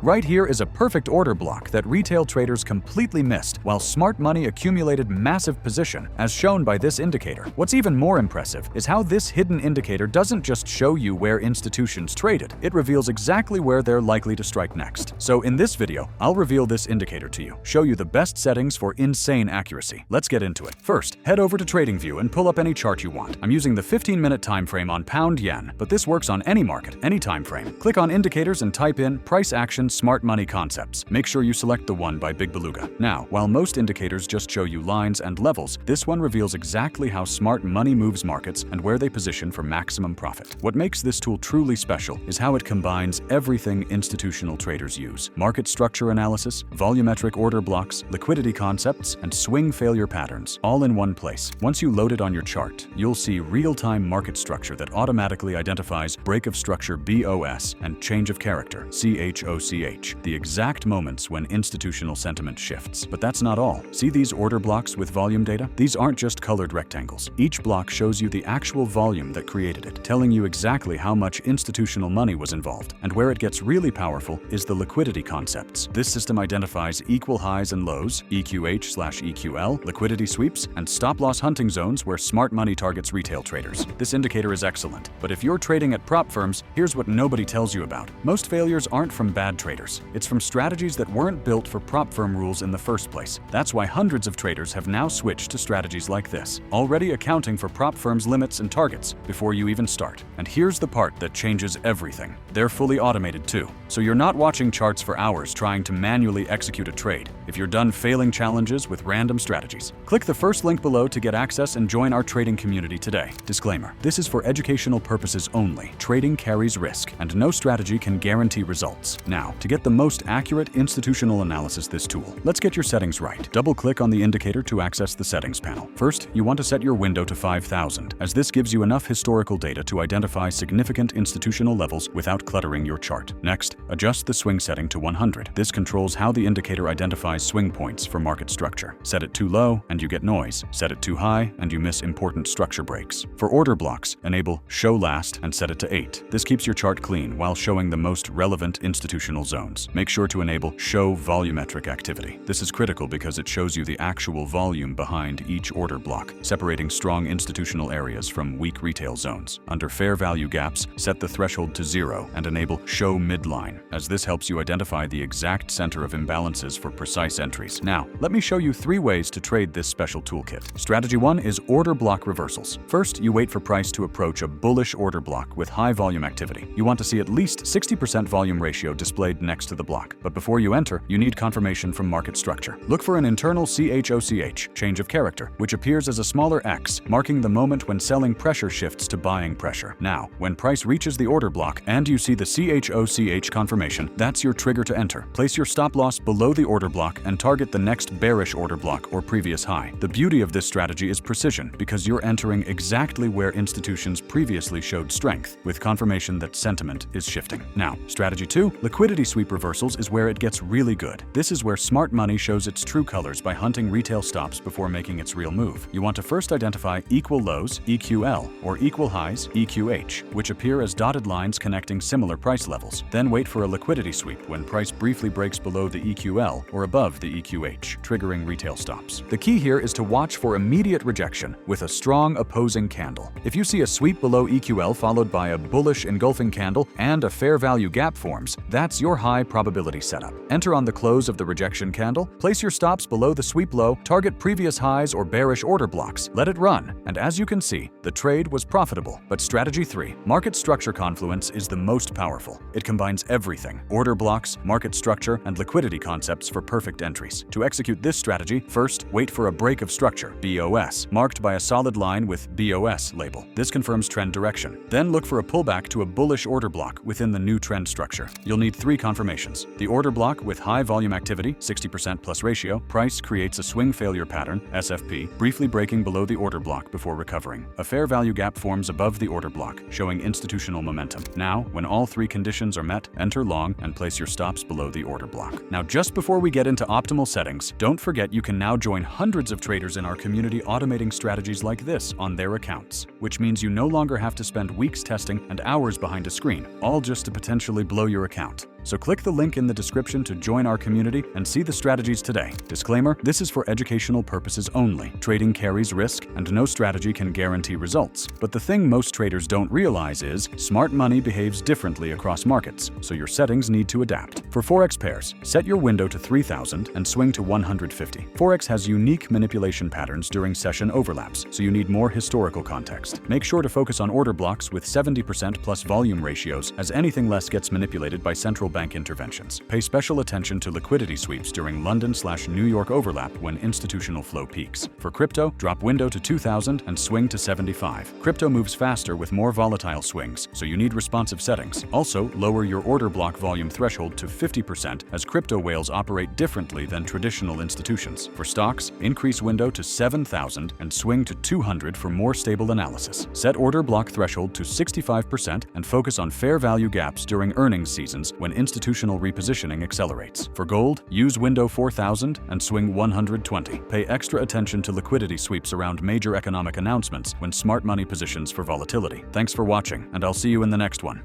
Right here is a perfect order block that retail traders completely missed, while smart money accumulated massive position, as shown by this indicator. What's even more impressive is how this hidden indicator doesn't just show you where institutions traded, it reveals exactly where they're likely to strike next. So in this video, I'll reveal this indicator to you, show you the best settings for insane accuracy. Let's get into it. First, head over to TradingView and pull up any chart you want. I'm using the 15-minute time frame on pound yen, but this works on any market, any time frame. Click on indicators and type in price action smart money concepts. Make sure you select the one by Big Beluga. Now, while most indicators just show you lines and levels, this one reveals exactly how smart money moves markets and where they position for maximum profit. What makes this tool truly special is how it combines everything institutional traders use: market structure analysis, volumetric order blocks, liquidity concepts, and swing failure patterns, all in one place. Once you load it on your chart, you'll see real-time market structure that automatically identifies break of structure BOS and change of character CHOCH, the exact moments when institutional sentiment shifts. But that's not all. See these order blocks with volume data? These aren't just colored rectangles. Each block shows you the actual volume that created it, telling you exactly how much institutional money was involved. And where it gets really powerful is the liquidity concepts. This system identifies equal highs and lows, EQH/EQL, liquidity sweeps, and stop-loss hunting zones where smart money targets retail traders. This indicator is excellent, but if you're trading at prop firms, here's what nobody tells you about. Most failures aren't from bad traders. It's from strategies that weren't built for prop firm rules in the first place. That's why hundreds of traders have now switched to strategies like this, already accounting for prop firms' limits and targets before you even start. And here's the part that changes everything. They're fully automated too, so you're not watching charts for hours trying to manually execute a trade if you're done failing challenges with random strategies. Click the first link below to get access and join our trading community today. Disclaimer: this is for educational purposes only. Trading carries risk, and no strategy can guarantee results. Now, to get the most accurate institutional analysis this tool, let's get your settings right. Double-click on the indicator to access the settings panel. First, you want to set your window to 5,000, as this gives you enough historical data to identify significant institutional levels without cluttering your chart. Next, adjust the swing setting to 100. This controls how the indicator identifies swing points for market structure. Set it too low, and you get noise. Set it too high, and you miss important structure breaks. For order blocks, enable Show Last and set it to 8. This keeps your chart clean while showing the most relevant institutional zones. Make sure to enable Show Volumetric Activity. This is critical because it shows you the actual volume behind each order block, separating strong institutional areas from weak retail zones. Under fair value gaps, set the threshold to 0 and enable Show Midline, as this helps you identify the exact center of imbalances for precise entries. Now, let me show you 3 ways to trade this special toolkit. Strategy 1 is order block reversals. First, you wait for price to approach a bullish order block with high volume activity. You want to see at least 60% volume ratio displayed next to the block. But before you enter, you need confirmation from market structure. Look for an internal CHOCH, change of character, which appears as a smaller X, marking the moment when selling pressure shifts to buying pressure. Now, when price reaches the order block and you see the CHOCH confirmation, that's your trigger to enter. Place your stop loss below the order block and target the next bearish order block or previous high. The beauty of this strategy is precision, because you're entering exactly where institutions previously showed strength, with confirmation that sentiment is shifting. Now, strategy 2, liquidity sweep reversals, is where it gets really good. This is where smart money shows its true colors by hunting retail stops before making its real move. You want to first identify equal lows, EQL, or equal highs, EQH, which appear as dotted lines connecting similar price levels. Then wait for a liquidity sweep when price briefly breaks below the EQL or above the EQH, triggering retail stops. The key here is to watch for immediate rejection with a strong opposing candle. If you see a sweep below EQL followed by a bullish engulfing candle and a fair value gap forms, that's your high probability setup. Enter on the close of the rejection candle, place your stops below the sweep low, target previous highs or bearish order blocks, let it run, and as you can see, the trade was profitable. But strategy 3, market structure confluence, is the most powerful. It combines everything: order blocks, market structure, and liquidity concepts for perfect entries. To execute this strategy, first, wait for a break of structure, BOS, marked by a solid line with BOS label. This confirms trend direction. Then look for a pullback to a bullish order block within the new trend structure. You'll need 3 confirmations: the order block with high volume activity, 60% plus ratio, price creates a swing failure pattern, SFP, briefly breaking below the order block before recovering. A fair value gap forms above the order block, showing institutional momentum. Now, when all 3 conditions are met, enter long and place your stops below the order block. Now, just before we get into optimal settings, don't forget you can now join hundreds of traders in our community automating strategies like this on their accounts, which means you no longer have to spend weeks testing and hours behind a screen, all just to potentially blow your account. So click the link in the description to join our community and see the strategies today. Disclaimer, this is for educational purposes only. Trading carries risk, and no strategy can guarantee results. But the thing most traders don't realize is smart money behaves differently across markets, so your settings need to adapt. For forex pairs, set your window to 3,000 and swing to 150. Forex has unique manipulation patterns during session overlaps, so you need more historical context. Make sure to focus on order blocks with 70% plus volume ratios, as anything less gets manipulated by central bank interventions. Pay special attention to liquidity sweeps during London/New York overlap when institutional flow peaks. For crypto, drop window to 2,000 and swing to 75. Crypto moves faster with more volatile swings, so you need responsive settings. Also, lower your order block volume threshold to 50%, as crypto whales operate differently than traditional institutions. For stocks, increase window to 7,000 and swing to 200 for more stable analysis. Set order block threshold to 65% and focus on fair value gaps during earnings seasons when institutional repositioning accelerates. For gold, use window 4,000 and swing 120. Pay extra attention to liquidity sweeps around major economic announcements when smart money positions for volatility. Thanks for watching, and I'll see you in the next one.